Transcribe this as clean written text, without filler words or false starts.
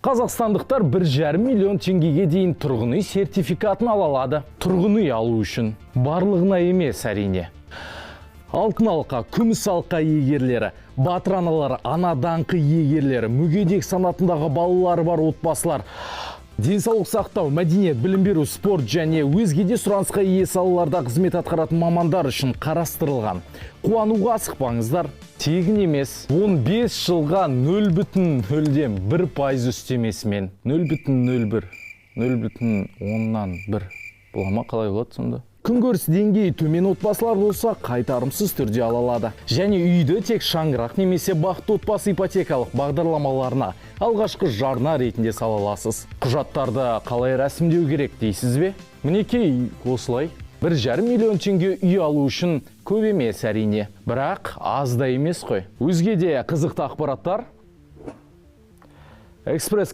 Қазақстандықтар 1,5 миллион теңгеге дейін тұрғын үй сертификатын ала алады. Тұрғын үй алу үшін барлығына емес әрине. Алтын алқа, күміс алқа иегерлері, батыр аналары, ана даңқы иегерлері, мүгедек санатындағы балалары бар отбасылар, денсаулық сақтау, мәдениет, білім беру, спорт және өзге де сұранысқа ие салаларда қызмет атқаратын мамандар үшін қарастырылған. Қуануға асықпаңыздар, тегін емес. 15 жылға 0,01% үстемесімен 0,01, 0,1 болама қалай болады сонда? Күнкөріс деңгейі төмен отбасылар болса, қайтарымсыз түрде ала алады. Және үйді тек шаңырақ немесе бақытты отбасы ипотекалық бағдарламаларына алғашқы жарна ретінде сала аласыз. Құжаттарды қалай рәсімдеу керек дейсіз бе? Мінекей осылай. 1,5 миллион теңге үй алу үшін көп емес әрине, бірақ аз да емес қой. Өзге де қызықты ақпараттар Экспресс